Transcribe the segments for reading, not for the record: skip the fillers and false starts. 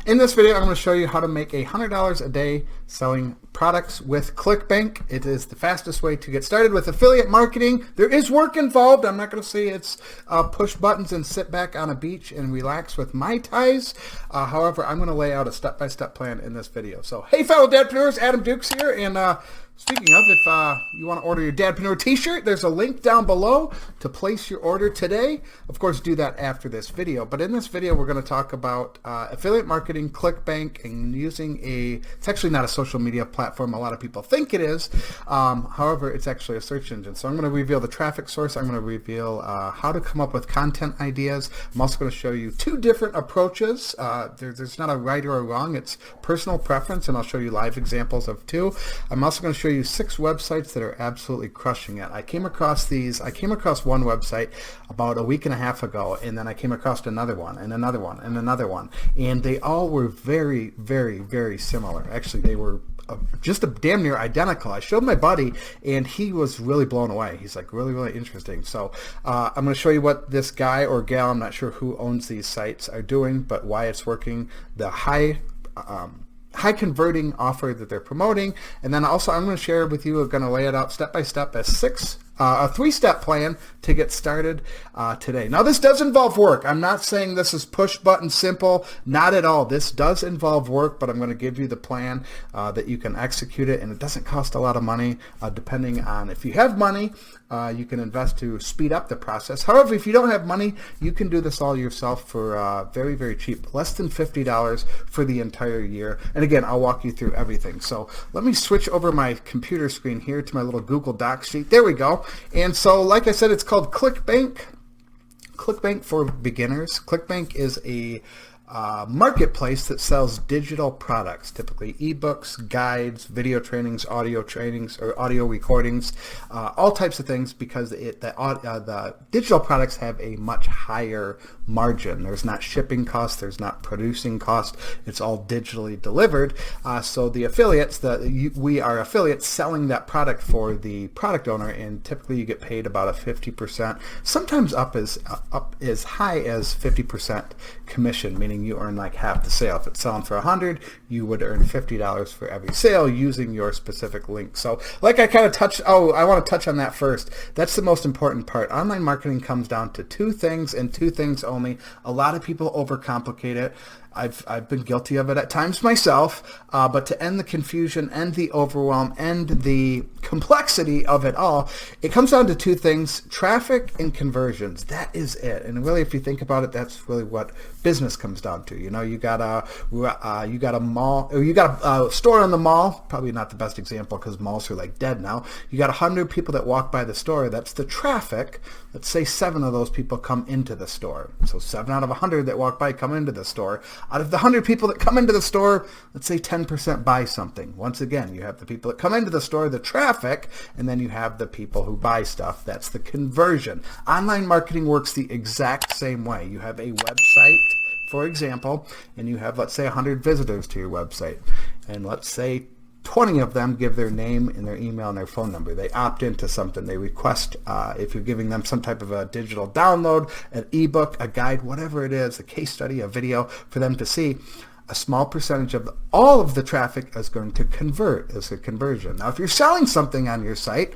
In this video, I'm going to show you how to make $100 a day selling products with Clickbank. It is the fastest way to get started with affiliate marketing. There is work involved. I'm not going to say it's push buttons and sit back on a beach and relax with Mai Tais. However, I'm going to lay out a step-by-step plan in this video. So, hey fellow dadpreneurs, Adam Dukes here, and speaking of, if you want to order your Dadpreneur t-shirt, there's a link down below to place your order today. Of course, do that after this video. But in this video, we're going to talk about affiliate marketing, Clickbank, and using it's actually not a social media platform. A lot of people think it is. However, it's actually a search engine. So I'm going to reveal the traffic source. I'm going to reveal how to come up with content ideas. I'm also going to show you two different approaches. There's not a right or a wrong. It's personal preference, and I'll show you live examples of two. I'm also going to show you 6 websites that are absolutely crushing it. I came across one website about a week and a half ago, and then I came across another one and another one and another one, and they all were very, very, very similar. Actually, they were just damn near identical. I showed my buddy, and he was really blown away. He's like, really, really interesting. So I'm going to show you what this guy or gal, I'm not sure who owns these sites, are doing, but why it's working, the high converting offer that they're promoting, and then also I'm going to share with you, I'm going to lay it out step by step as a 3-step plan to get started today. Now, this does involve work. I'm not saying this is push button simple, not at all. This does involve work, but I'm going to give you the plan that you can execute it, and it doesn't cost a lot of money. Depending on if you have money, you can invest to speed up the process. However, if you don't have money, you can do this all yourself for very, very cheap, less than $50 for the entire year. And again, I'll walk you through everything. So let me switch over my computer screen here to my little Google Docs sheet. There we go. And so, like I said, it's called Clickbank. Clickbank for beginners. Clickbank is a marketplace that sells digital products, typically ebooks, guides, video trainings, or audio recordings, all types of things, because the digital products have a much higher margin. There's not shipping costs, there's not producing cost. It's all digitally delivered. So the affiliates, we are affiliates selling that product for the product owner, and typically you get paid about a 50%, sometimes up as high as 50% commission, meaning you earn like half the sale. If it's selling for $100, you would earn $50 for every sale using your specific link. So like I kind of I want to touch on that first. That's the most important part. Online marketing comes down to 2 things and 2 things only. A lot of people overcomplicate it. I've been guilty of it at times myself, but to end the confusion and the overwhelm and the complexity of it all, it comes down to 2 things: traffic and conversions. That is it. And really, if you think about it, that's really what business comes down to. You know, you got a mall, or you got a store in the mall. Probably not the best example because malls are like dead now. You got 100 people that walk by the store. That's the traffic. Let's say 7 of those people come into the store. So 7 out of 100 that walk by come into the store. Out of the 100 people that come into the store, let's say 10% buy something. Once again, you have the people that come into the store, the traffic, and then you have the people who buy stuff. That's the conversion. Online marketing works the exact same way. You have a website, for example, and you have, let's say, 100 visitors to your website. And let's say 20 of them give their name and their email and their phone number. They opt into something. They request, if you're giving them some type of a digital download, an ebook, a guide, whatever it is, a case study, a video for them to see. A small percentage of all of the traffic is going to convert as a conversion. Now, if you're selling something on your site,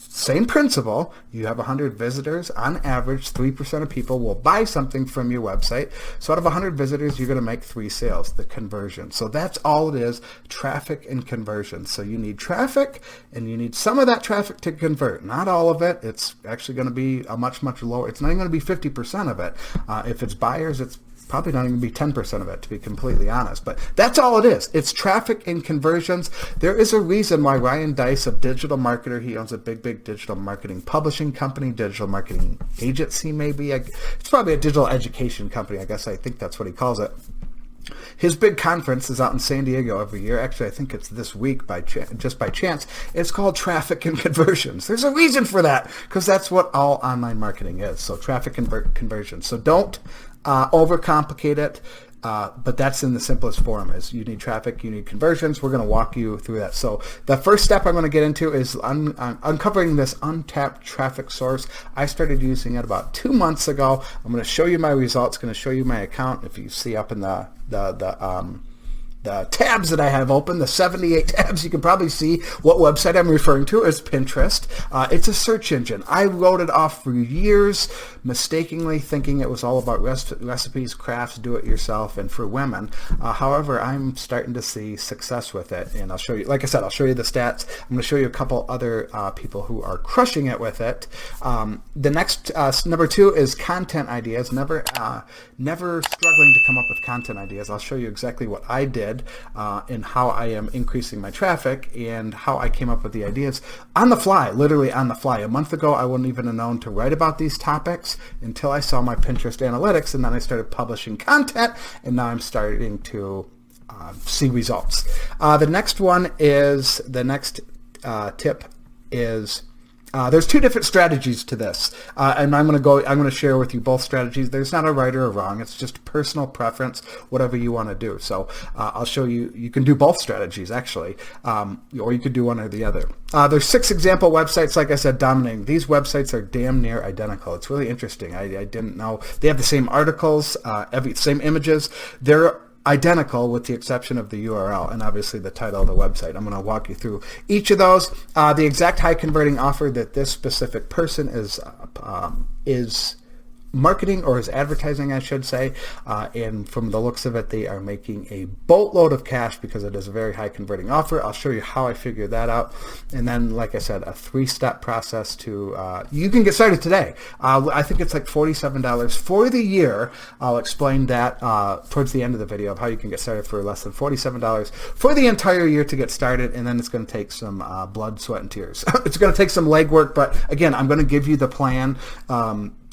same principle. You have 100 visitors. On average, 3% of people will buy something from your website. So out of 100 visitors, you're going to make 3 sales, the conversion. So that's all it is, traffic and conversion. So you need traffic, and you need some of that traffic to convert. Not all of it. It's actually going to be a much, much lower. It's not even going to be 50% of it. If it's buyers, it's probably not even be 10% of it, to be completely honest. But that's all it is. It's traffic and conversions. There is a reason why Ryan Deiss, a digital marketer, he owns a big digital marketing publishing company, digital marketing agency maybe. It's probably a digital education company, I guess. I think that's what he calls it. His big conference is out in San Diego every year. Actually, I think it's this week just by chance. It's called Traffic and Conversions. There's a reason for that, because that's what all online marketing is. So traffic and conversions. So don't overcomplicate it. But that's in the simplest form. Is you need traffic, you need conversions. We're going to walk you through that. So the first step I'm going to get into is uncovering this untapped traffic source. I started using it about 2 months ago. I'm going to show you my results, going to show you my account. If you see up in the the tabs that I have open, the 78 tabs, you can probably see what website I'm referring to as Pinterest. It's a search engine. I wrote it off for years, mistakenly thinking it was all about recipes, crafts, do-it-yourself, and for women. However, I'm starting to see success with it, and I'll show you, like I said, I'll show you the stats. I'm going to show you a couple other people who are crushing it with it. The next, number 2 is content ideas. Never struggling to come up with content ideas. I'll show you exactly what I did and how I am increasing my traffic and how I came up with the ideas on the fly, literally on the fly. A month ago, I wouldn't even have known to write about these topics until I saw my Pinterest analytics, and then I started publishing content, and now I'm starting to see results. The next tip is there's 2 different strategies to this, and I'm going to share with you both strategies. There's not a right or a wrong. It's just personal preference, whatever you want to do. So I'll show you. You can do both strategies actually, or you could do one or the other. There's 6 example websites, like I said, dominating. These websites are damn near identical. It's really interesting. I didn't know they have the same articles, same images. They're identical with the exception of the URL and obviously the title of the website. I'm going to walk you through each of those. The exact high converting offer that this specific person is marketing, or is advertising, I should say, and from the looks of it, they are making a boatload of cash because it is a very high converting offer. I'll show you how I figured that out, and then, like I said, a 3-step process to you can get started today. I think it's like $47 for the year. I'll explain that towards the end of the video of how you can get started for less than $47 for the entire year to get started, and then it's going to take some blood, sweat, and tears. It's going to take some legwork, but again, I'm going to give you the plan.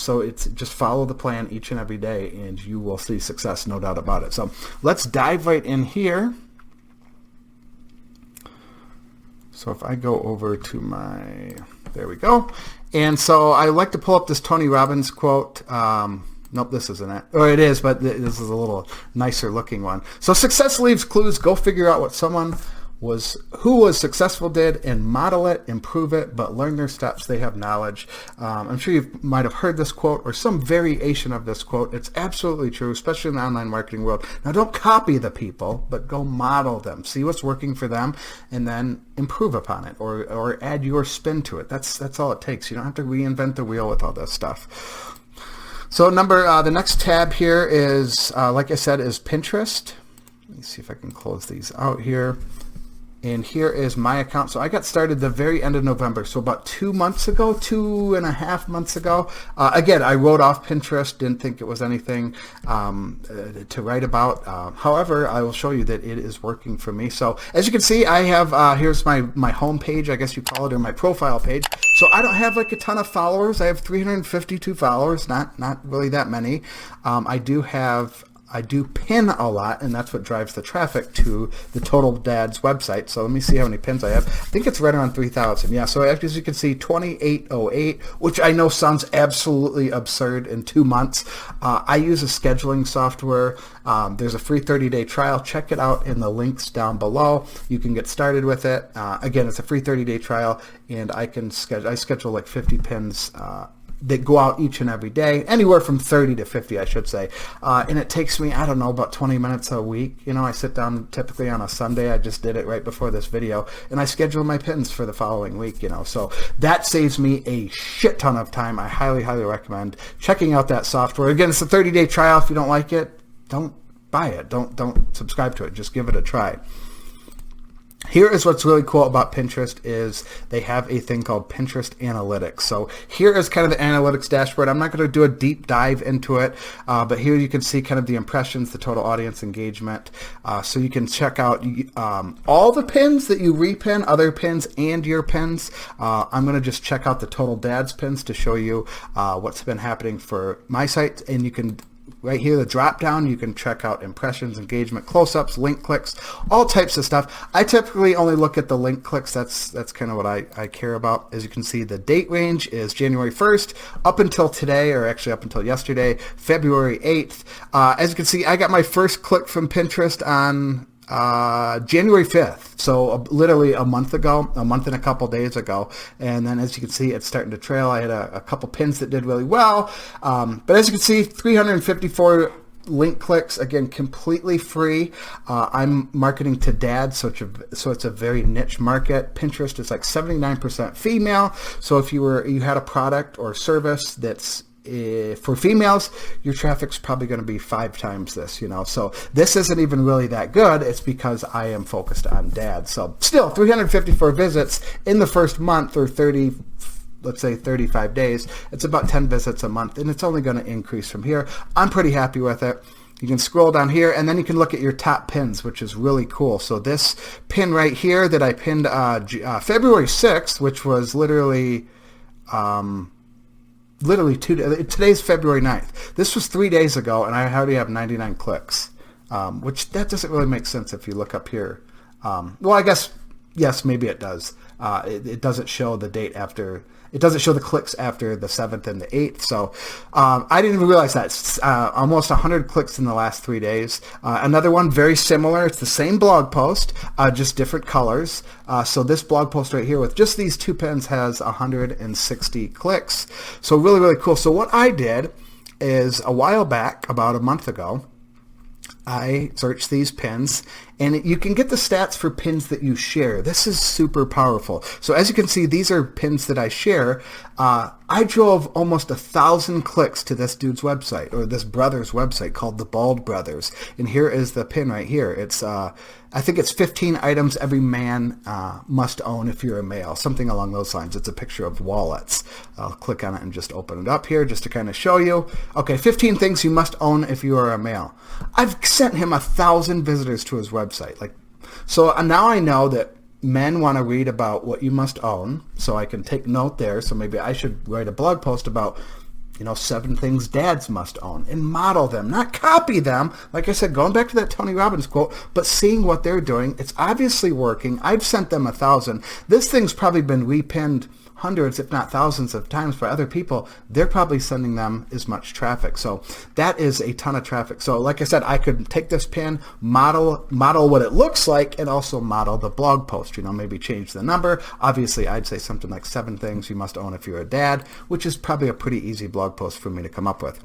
So it's just follow the plan each and every day, and you will see success, no doubt about it. So let's dive right in here. So if I go over to there we go. And so I like to pull up this Tony Robbins quote. Nope, this isn't it. Or it is, but this is a little nicer looking one. So success leaves clues. Go figure out what someone who was successful did and model it, improve it, but learn their steps. They have knowledge. I'm sure you might have heard this quote or some variation of this quote. It's absolutely true, especially in the online marketing world. Now, don't copy the people, but go model them. See what's working for them and then improve upon it, or add your spin to it. That's all it takes. You don't have to reinvent the wheel with all this stuff. So the next tab here is, like I said, is Pinterest. Let me see if I can close these out here. And here is my account. So I got started the very end of November, so about 2.5 months ago. Again, I wrote off Pinterest, didn't think it was anything to write about. However, I will show you that it is working for me. So as you can see, I have, here's my home page, I guess you call it, or my profile page. So I don't have like a ton of followers. I have 352 followers, not really that many. I do pin a lot, and that's what drives the traffic to the Total Dad's website. So let me see how many pins I have. I think it's right around 3,000. Yeah, so as you can see, 2808, which I know sounds absolutely absurd in 2 months. I use a scheduling software. There's a free 30-day trial. Check it out in the links down below. You can get started with it. Again, it's a free 30-day trial, and I schedule like 50 pins that go out each and every day, anywhere from 30 to 50, I should say. And it takes me, I don't know, about 20 minutes a week. You know, I sit down typically on a Sunday. I just did it right before this video, and I schedule my pins for the following week, you know. So that saves me a shit ton of time. I highly, highly recommend checking out that software. Again, it's a 30-day trial. If you don't like it, don't buy it. Don't subscribe to it. Just give it a try. Here is what's really cool about Pinterest is they have a thing called Pinterest Analytics. So here is kind of the analytics dashboard. I'm not going to do a deep dive into it, but here you can see kind of the impressions, the total audience engagement. So you can check out all the pins that you repin, other pins, and your pins. I'm going to just check out the Total Dad's pins to show you what's been happening for my site, and you can right here, the drop down, you can check out impressions, engagement, close-ups, link clicks, all types of stuff. I typically only look at the link clicks. That's kind of what I care about. As you can see, the date range is January 1st up until today, or actually up until yesterday, February 8th. As you can see, I got my first click from Pinterest on January 5th, so literally a month and a couple days ago. And then as you can see, it's starting to trail. I had a couple pins that did really well, but as you can see, 354 link clicks, again, completely free. I'm marketing to dads, so it's a very niche market. Pinterest is like 79% female. So if you had a product or service that's for females, your traffic's probably going to be 5 times this, So this isn't even really that good. It's because I am focused on dads. So still 354 visits in the first month, or 30, let's say 35 days. It's about 10 visits a month, and it's only going to increase from here. I'm pretty happy with it. You can scroll down here, and then you can look at your top pins, which is really cool. So this pin right here that I pinned February 6th, which was literally today's February 9th. This was 3 days ago, and I already have 99 clicks, which that doesn't really make sense if you look up here. Well, I guess, yes, maybe it does. It doesn't show the date after. It doesn't show the clicks after the 7th and the 8th. So I didn't even realize that. It's almost 100 clicks in the last 3 days. Another one very similar. It's the same blog post, just different colors. So this blog post right here with just these 2 pins has 160 clicks. So really, really cool. So what I did is a while back, about a month ago, I searched these pins, and you can get the stats for pins that you share. This is super powerful. So as you can see, these are pins that I share. I drove almost 1,000 clicks to this dude's website, or this brother's website called the Bald Brothers. And here is the pin right here. It's I think it's 15 items every man must own if you're a male, something along those lines. It's a picture of wallets. I'll click on it and just open it up here just to kind of show you. Okay, 15 things you must own if you are a male. I've sent him 1,000 visitors to his website. So now I know that men want to read about what you must own, so I can take note there. So maybe I should write a blog post about 7 things dads must own, and model them, not copy them. Like I said, going back to that Tony Robbins quote, but seeing what they're doing. It's obviously working. I've sent them 1,000. This thing's probably been repinned hundreds, if not thousands of times by other people. They're probably sending them as much traffic. So that is a ton of traffic. So like I said, I could take this pin, model what it looks like, and also model the blog post, maybe change the number. Obviously, I'd say something like 7 things you must own if you're a dad, which is probably a pretty easy blog post for me to come up with.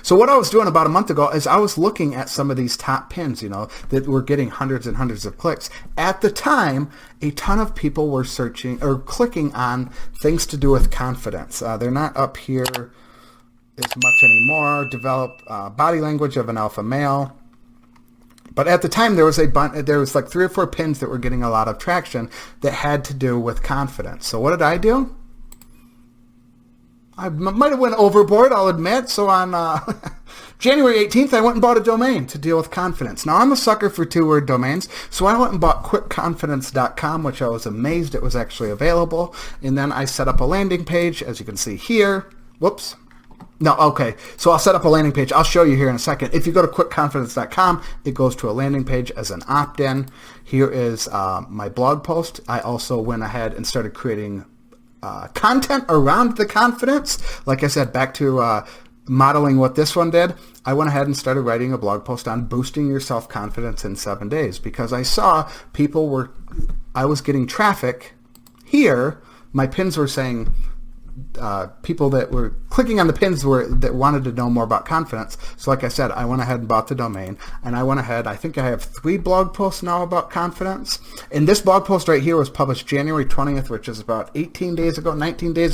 So what I was doing about a month ago is I was looking at some of these top pins, that were getting hundreds and hundreds of clicks. At the time, a ton of people were searching or clicking on things to do with confidence. They're not up here as much anymore. Develop body language of an alpha male. But at the time, there was like 3 or 4 pins that were getting a lot of traction that had to do with confidence. So what did I do? I might have went overboard, I'll admit. So on January 18th, I went and bought a domain to deal with confidence. Now, I'm a sucker for 2-word domains, so I went and bought quickconfidence.com, which I was amazed it was actually available. And then I set up a landing page, as you can see here. Whoops. No, okay. So I'll set up a landing page. I'll show you here in a second. If you go to quickconfidence.com, it goes to a landing page as an opt-in. Here is my blog post. I also went ahead and started creating content around the confidence. Like I said, back to modeling what this one did, I went ahead and started writing a blog post on boosting your self-confidence in 7 days, because I saw I was getting traffic here. My pins were saying people that were clicking on the pins that wanted to know more about confidence. So like I said, I went ahead and bought the domain, and I think I have 3 blog posts now about confidence. And this blog post right here was published January 20th, which is about 19 days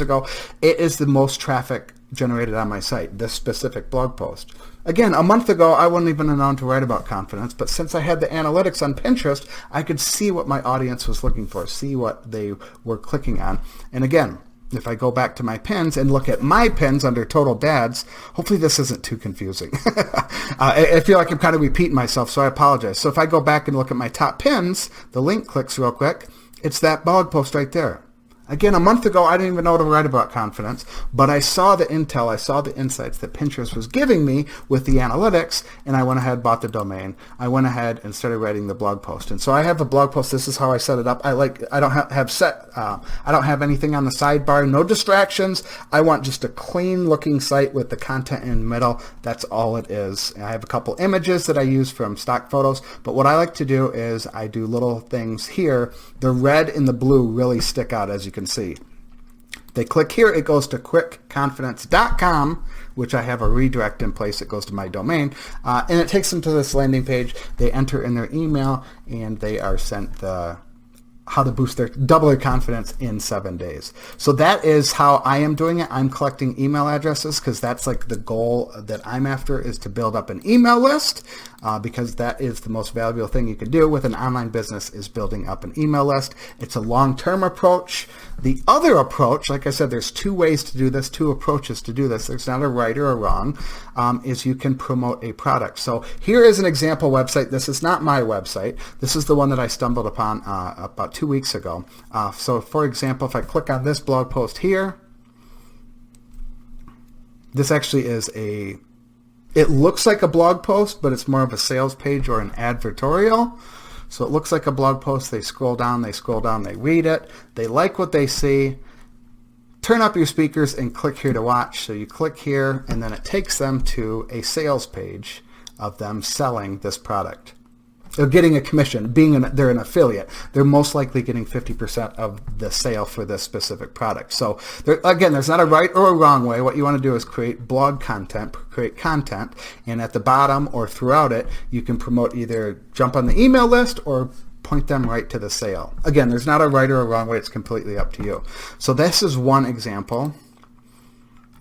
ago. It is the most traffic generated on my site, this specific blog post. Again, a month ago, I wouldn't even have known to write about confidence, but since I had the analytics on Pinterest, I could see what my audience was looking for, see what they were clicking on. And again, if I go back to my pins and look at my pins under total dads, hopefully this isn't too confusing. I feel like I'm kind of repeating myself, so I apologize. So if I go back and look at my top pins, the link clicks real quick, it's that blog post right there. Again, a month ago, I didn't even know to write about confidence, but I saw the intel, I saw the insights that Pinterest was giving me with the analytics, and I went ahead and bought the domain. I went ahead and started writing the blog post. And so I have a blog post. This is how I set it up. I don't have anything on the sidebar, no distractions. I want just a clean looking site with the content in the middle. That's all it is. I have a couple images that I use from stock photos, but what I like to do is I do little things here. The red and the blue really stick out, as you can see. They click here, it goes to quickconfidence.com, which I have a redirect in place. It goes to my domain, and it takes them to this landing page. They enter in their email, and they are sent the how to double their confidence in 7 days. So that is how I am doing it. I'm collecting email addresses because that's like the goal that I'm after, is to build up an email list, because that is the most valuable thing you can do with an online business, is building up an email list. It's a long-term approach. The other approach, like I said, there's two ways to do this, two approaches to do this. There's not a right or a wrong, is you can promote a product. So here is an example website. This is not my website. This is the one that I stumbled upon about 2 weeks ago. So for example, if I click on this blog post here, this actually is it looks like a blog post, but it's more of a sales page or an advertorial. So it looks like a blog post. They scroll down, they read it, they like what they see. Turn up your speakers and click here to watch. So you click here, and then it takes them to a sales page of them selling this product. They're getting a commission. They're an affiliate, they're most likely getting 50% of the sale for this specific product. So again, there's not a right or a wrong way. What you want to do is create blog content, create content, and at the bottom or throughout it, you can promote, either jump on the email list or point them right to the sale. Again, there's not a right or a wrong way. It's completely up to you. So this is one example.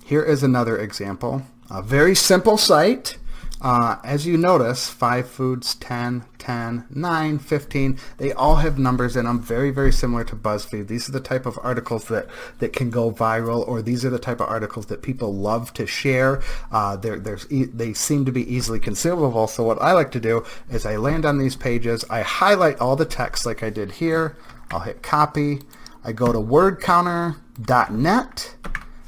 Here is another example. A very simple site. As you notice, 5 foods, 10, 10, 9, 15, they all have numbers in them, very, very similar to BuzzFeed. These are the type of articles that can go viral, or these are the type of articles that people love to share. They seem to be easily consumable. So what I like to do is I land on these pages, I highlight all the text like I did here, I'll hit copy, I go to wordcounter.net,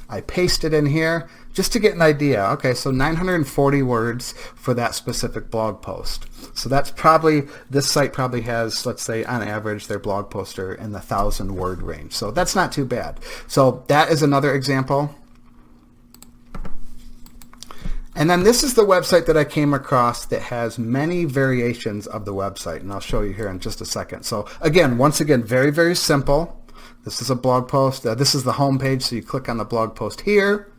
I paste it in here, just to get an idea. Okay, so 940 words for that specific blog post. So that's probably, this site probably has, let's say on average, their blog posts are in the 1,000 word range. So that's not too bad. So that is another example. And then this is the website that I came across that has many variations of the website, and I'll show you here in just a second. So again, once again, very, very simple. This is a blog post. This is the home page, so you click on the blog post here.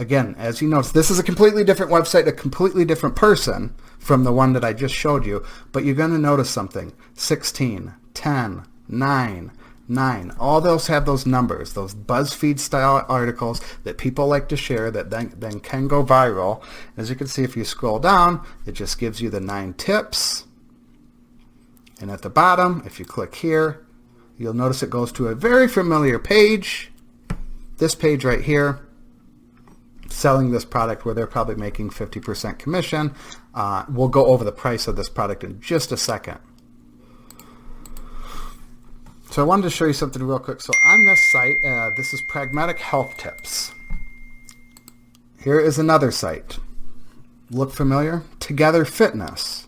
Again, as you notice, this is a completely different website, a completely different person from the one that I just showed you, but you're going to notice something. 16, 10, 9, 9. All those have those numbers, those BuzzFeed style articles that people like to share that then can go viral. As you can see, if you scroll down, it just gives you the 9 tips. And at the bottom, if you click here, you'll notice it goes to a very familiar page. This page right here, selling this product, where they're probably making 50% commission. We'll go over the price of this product in just a second. So I wanted to show you something real quick. So on this site, this is Pragmatic Health Tips. Here is another site. Look familiar? Together Fitness.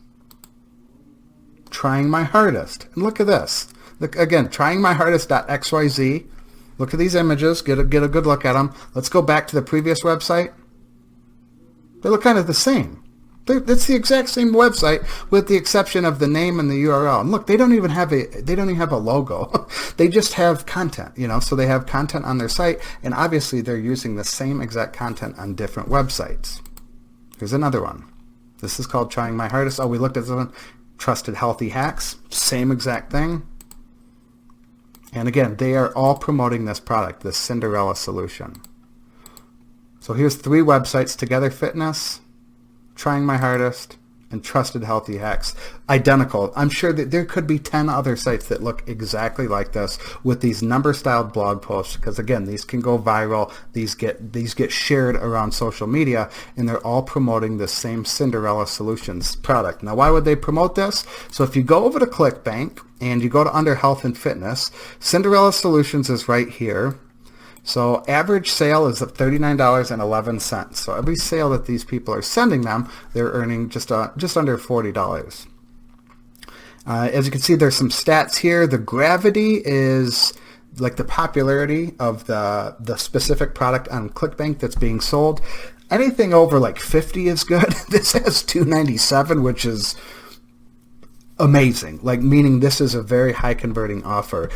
Trying My Hardest. And look at this. Look again, tryingmyhardest.xyz. Look at these images, get a good look at them. Let's go back to the previous website. They look kind of the same. It's the exact same website with the exception of the name and the URL. And look, they don't even have a logo. They just have content, so they have content on their site, and obviously they're using the same exact content on different websites. Here's another one. This is called Trying My Hardest. Oh, we looked at this one. Trusted Healthy Hacks. Same exact thing. And again, they are all promoting this product, this Cinderella solution. So here's 3 websites: Together Fitness, Trying My Hardest, and Trusted Healthy Hacks. Identical. I'm sure that there could be 10 other sites that look exactly like this with these number-styled blog posts, because again, these can go viral. These get shared around social media, and they're all promoting the same Cinderella Solutions product. Now, why would they promote this? So if you go over to Clickbank and you go to under Health and Fitness, Cinderella Solutions is right here. So average sale is at $39.11. So every sale that these people are sending them, they're earning just under $40. As you can see, there's some stats here. The gravity is like the popularity of the specific product on Clickbank that's being sold. Anything over like 50 is good. This has 297, which is amazing, like meaning this is a very high converting offer.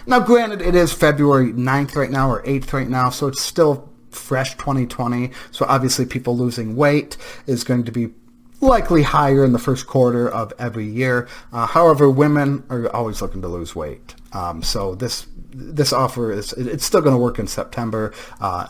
Now granted, it is February 9th right now or 8th right now, so it's still fresh 2020. So obviously people losing weight is going to be likely higher in the first quarter of every year. However, women are always looking to lose weight. So this offer it's still going to work in September.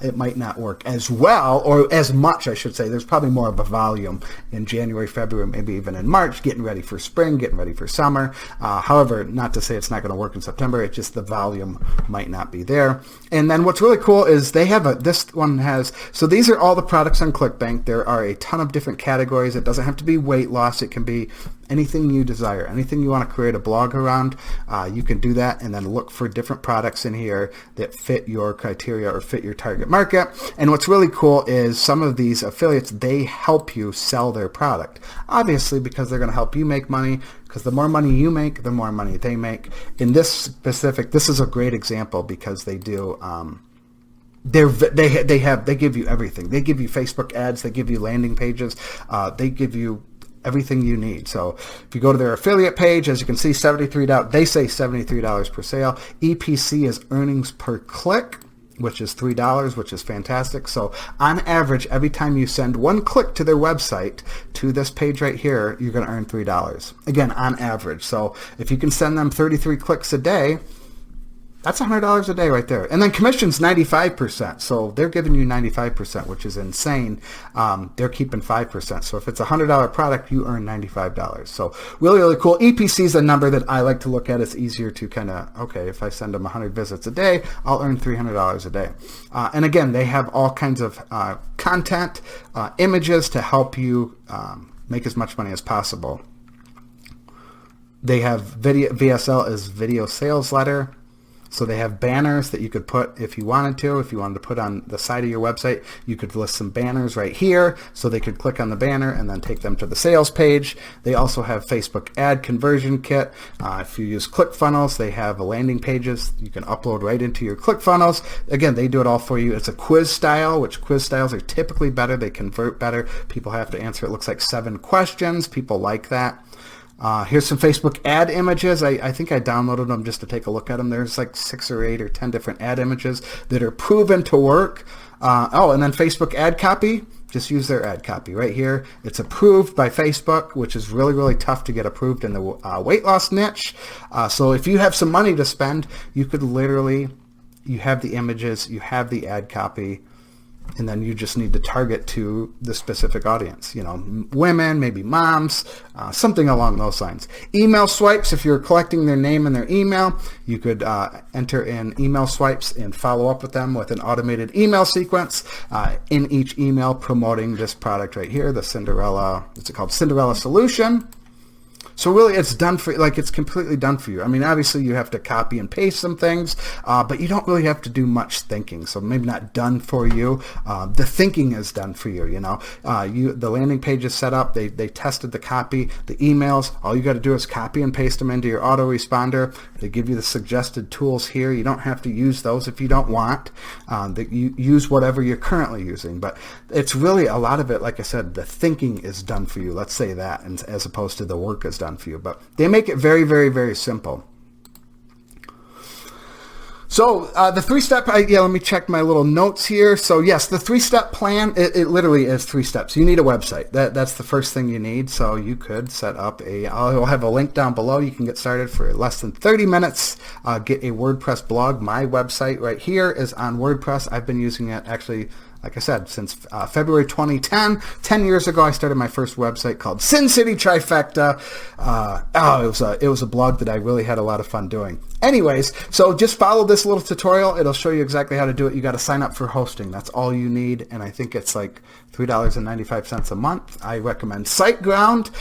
It might not work as well or as much, I should say. There's probably more of a volume in January, February, maybe even in March, getting ready for spring, getting ready for summer. However, not to say it's not going to work in September. It's just the volume might not be there. And then what's really cool is they have this one has, so these are all the products on Clickbank. There are a ton of different categories. It doesn't have to be weight loss. It can be anything you desire, anything you want to create a blog around, you can do that, and then look for different products in here that fit your criteria or fit your target market. And what's really cool is some of these affiliates, they help you sell their product, obviously because they're going to help you make money, because the more money you make, the more money they make. In this specific, this is a great example because they do they give you everything. They give you Facebook ads, they give you landing pages, they give you everything you need. So if you go to their affiliate page, as you can see, they say $73 per sale. EPC is earnings per click, which is $3, which is fantastic. So on average, every time you send one click to their website, to this page right here, you're going to earn $3. Again, on average. So if you can send them 33 clicks a day, that's $100 a day right there. And then commission's 95%. So they're giving you 95%, which is insane. They're keeping 5%. So if it's a $100 product, you earn $95. So really, really cool. EPC is a number that I like to look at. It's easier to kind of, okay, if I send them 100 visits a day, I'll earn $300 a day. And again, they have all kinds of content, images to help you make as much money as possible. They have video, VSL is video sales letter. So they have banners that you could put if you wanted to. If you wanted to put on the side of your website, you could list some banners right here so they could click on the banner and then take them to the sales page. They also have Facebook ad conversion kit. If you use ClickFunnels, they have landing pages you can upload right into your ClickFunnels. Again, they do it all for you. It's a quiz style, which quiz styles are typically better. They convert better. People have to answer, it looks like 7 questions. People like that. Here's some Facebook ad images. I think I downloaded them just to take a look at them. There's like 6 or 8 or 10 different ad images that are proven to work. And then Facebook ad copy. Just use their ad copy right here. It's approved by Facebook, which is really, really tough to get approved in the weight loss niche. So if you have some money to spend, you could literally, you have the images, you have the ad copy, and then you just need to target to the specific audience, you know, women, maybe moms, something along those lines. Email swipes, if you're collecting their name and their email, you could enter in email swipes and follow up with them with an automated email sequence in each email promoting this product right here, the Cinderella, what's it called? Cinderella Solution. So really, it's done for, like, it's completely done for you. I mean, obviously you have to copy and paste some things, but you don't really have to do much thinking. So maybe not done for you. The thinking is done for you. You know, the landing page is set up. They tested the copy, the emails. All you got to do is copy and paste them into your autoresponder. They give you the suggested tools here. You don't have to use those if you don't want. That you use whatever you're currently using. But it's really a lot of it. Like I said, the thinking is done for you. Let's say that, and as opposed to the work is done for you. But they make it very, very, very simple. So the 3-step, let me check my little notes here. So yes, the 3-step plan, it literally is 3 steps. You need a website. That's the first thing you need. So you could set up I'll have a link down below. You can get started for less than 30 minutes. Get a WordPress blog. My website right here is on WordPress. I've been using it actually, like I said, since February 2010. 10 years ago, I started my first website called Sin City Trifecta. It was a blog that I really had a lot of fun doing. Anyways, so just follow this little tutorial. It'll show you exactly how to do it. You got to sign up for hosting. That's all you need, and I think it's like $3.95 a month. I recommend SiteGround.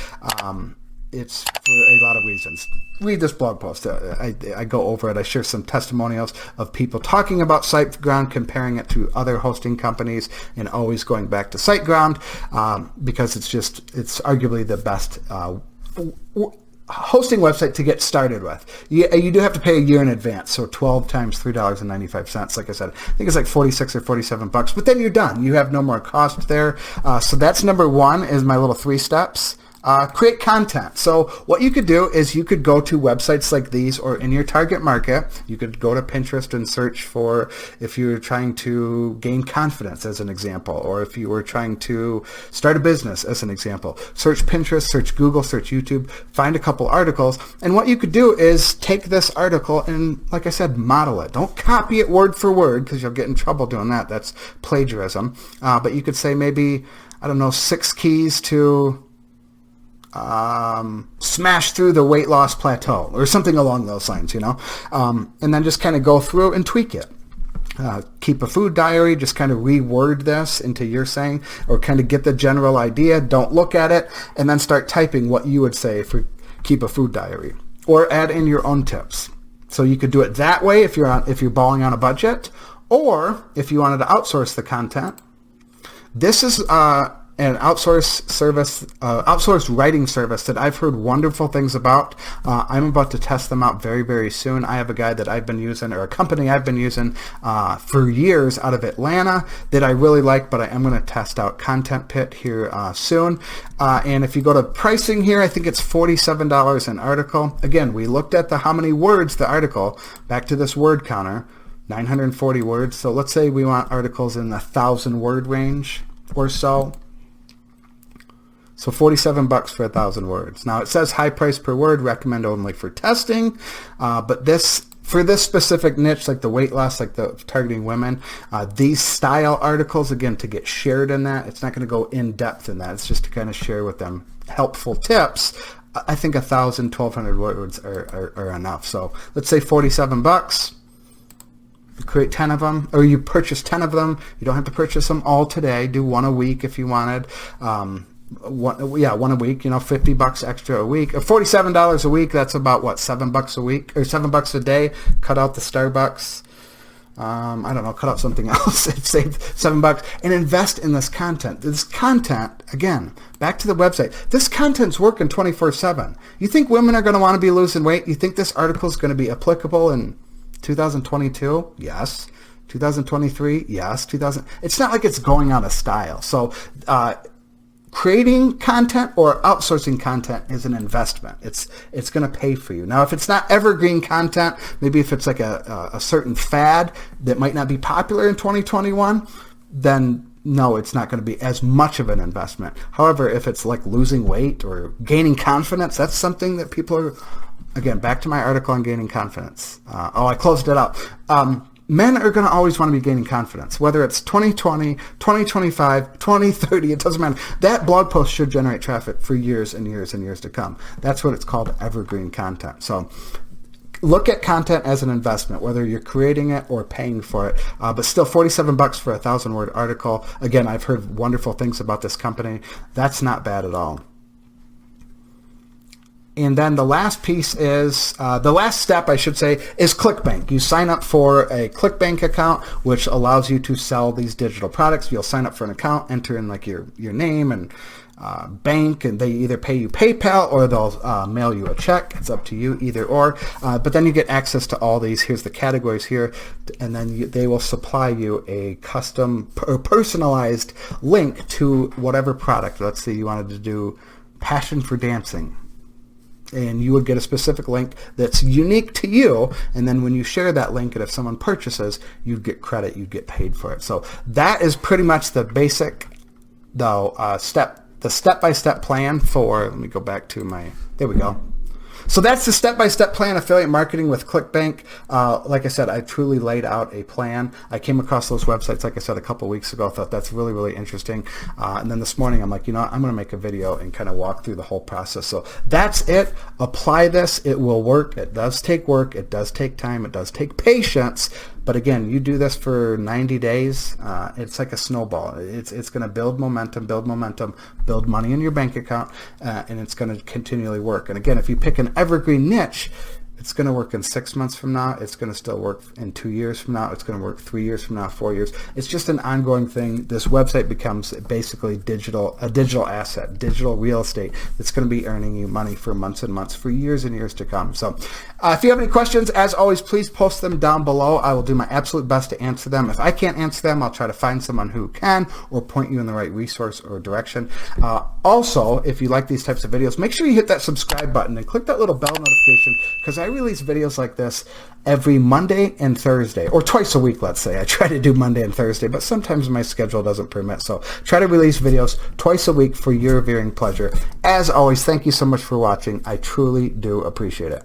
It's for a lot of reasons. Read this blog post. I go over it. I share some testimonials of people talking about SiteGround, comparing it to other hosting companies, and always going back to SiteGround because it's arguably the best hosting website to get started with. You do have to pay a year in advance, so 12 times $3.95. Like I said, I think it's like 46 or 47 bucks, but then you're done. You have no more cost there. So that's number 1 is my little 3 steps. create content. So what you could do is you could go to websites like these, or in your target market, you could go to Pinterest and search for, if you're trying to gain confidence as an example, or if you were trying to start a business as an example. Search Pinterest, search Google, search YouTube, find a couple articles. And what you could do is take this article and, like I said, model it. Don't copy it word for word, because you'll get in trouble doing that. That's plagiarism. But you could say maybe, I don't know, 6 keys to smash through the weight loss plateau, or something along those lines, and then just kind of go through and tweak it. Keep a food diary, just kind of reword this into your saying, or kind of get the general idea. Don't look at it, and then start typing what you would say for keep a food diary, or add in your own tips. So you could do it that way if you're balling on a budget, or if you wanted to outsource the content. This is an outsourced writing service that I've heard wonderful things about. I'm about to test them out very, very soon. I have a guy that I've been using, or a company I've been using for years out of Atlanta that I really like, but I am going to test out Content Pit here soon. And if you go to pricing here, I think it's $47 an article. Again, we looked at how many words the article, back to this word counter, 940 words. So let's say we want articles in the 1,000 word range or so. So $47 for 1,000 words. Now it says high price per word, recommend only for testing. But for this specific niche, like the weight loss, like the targeting women, these style articles, again, to get shared in that, it's not going to go in depth in that. It's just to kind of share with them helpful tips. I think 1,000, 1,200 words are enough. So let's say $47. You create 10 of them, or you purchase 10 of them. You don't have to purchase them all today. Do one a week if you wanted. One a week, $50 extra a week, or $47 a week. That's about what, $7 a week, or $7 a day. Cut out the Starbucks. I don't know, cut out something else. Save $7 and invest in this content. This content, again, back to the website. This content's working 24/7. You think women are going to want to be losing weight? You think this article is going to be applicable in 2022? Yes. 2023? Yes. It's not like it's going out of style. So, creating content or outsourcing content is an investment. It's going to pay for you. Now, if it's not evergreen content, maybe if it's like a certain fad that might not be popular in 2021, then no, it's not going to be as much of an investment. However, if it's like losing weight or gaining confidence, that's something that people are, again, back to my article on gaining confidence. I closed it out. Men are going to always want to be gaining confidence, whether it's 2020, 2025, 2030, it doesn't matter. That blog post should generate traffic for years and years and years to come. That's what it's called, evergreen content. So look at content as an investment, whether you're creating it or paying for it. But still, $47 for a 1,000-word article. Again, I've heard wonderful things about this company. That's not bad at all. And then the last piece is, the last step, I should say, is Clickbank. You sign up for a Clickbank account, which allows you to sell these digital products. You'll sign up for an account, enter in like your name and bank, and they either pay you PayPal or they'll mail you a check. It's up to you, either or. But then you get access to all these. Here's the categories here, and then they will supply you a custom or personalized link to whatever product. Let's say you wanted to do passion for dancing, and you would get a specific link that's unique to you, and then when you share that link, and if someone purchases, you'd get credit, you'd get paid for it. So that is pretty much the basic, the step-by-step plan for, let me go back to there we go. So that's the step-by-step plan, affiliate marketing with Clickbank. Like I said, I truly laid out a plan. I came across those websites, like I said, a couple weeks ago. I thought that's really, really interesting. And then this morning, I'm like, I'm going to make a video and kind of walk through the whole process. So that's it. Apply this. It will work. It does take work. It does take time. It does take patience. But again, you do this for 90 days, it's like a snowball. It's going to build momentum, build money in your bank account, and it's going to continually work. And again, if you pick an evergreen niche, It's going to work in 6 months from now. It's going to still work in 2 years from now. It's going to work 3 years from now, 4 years. It's just an ongoing thing. This website becomes basically a digital asset, digital real estate that's going to be earning you money for months and months, for years and years to come. So if you have any questions, as always, please post them down below. I will do my absolute best to answer them. If I can't answer them, I'll try to find someone who can, or point you in the right resource or direction. Also, if you like these types of videos, make sure you hit that subscribe button and click that little bell notification, because I release videos like this every Monday and Thursday, or twice a week, let's say. I try to do Monday and Thursday, but sometimes my schedule doesn't permit. So try to release videos twice a week for your viewing pleasure. As always, thank you so much for watching. I truly do appreciate it.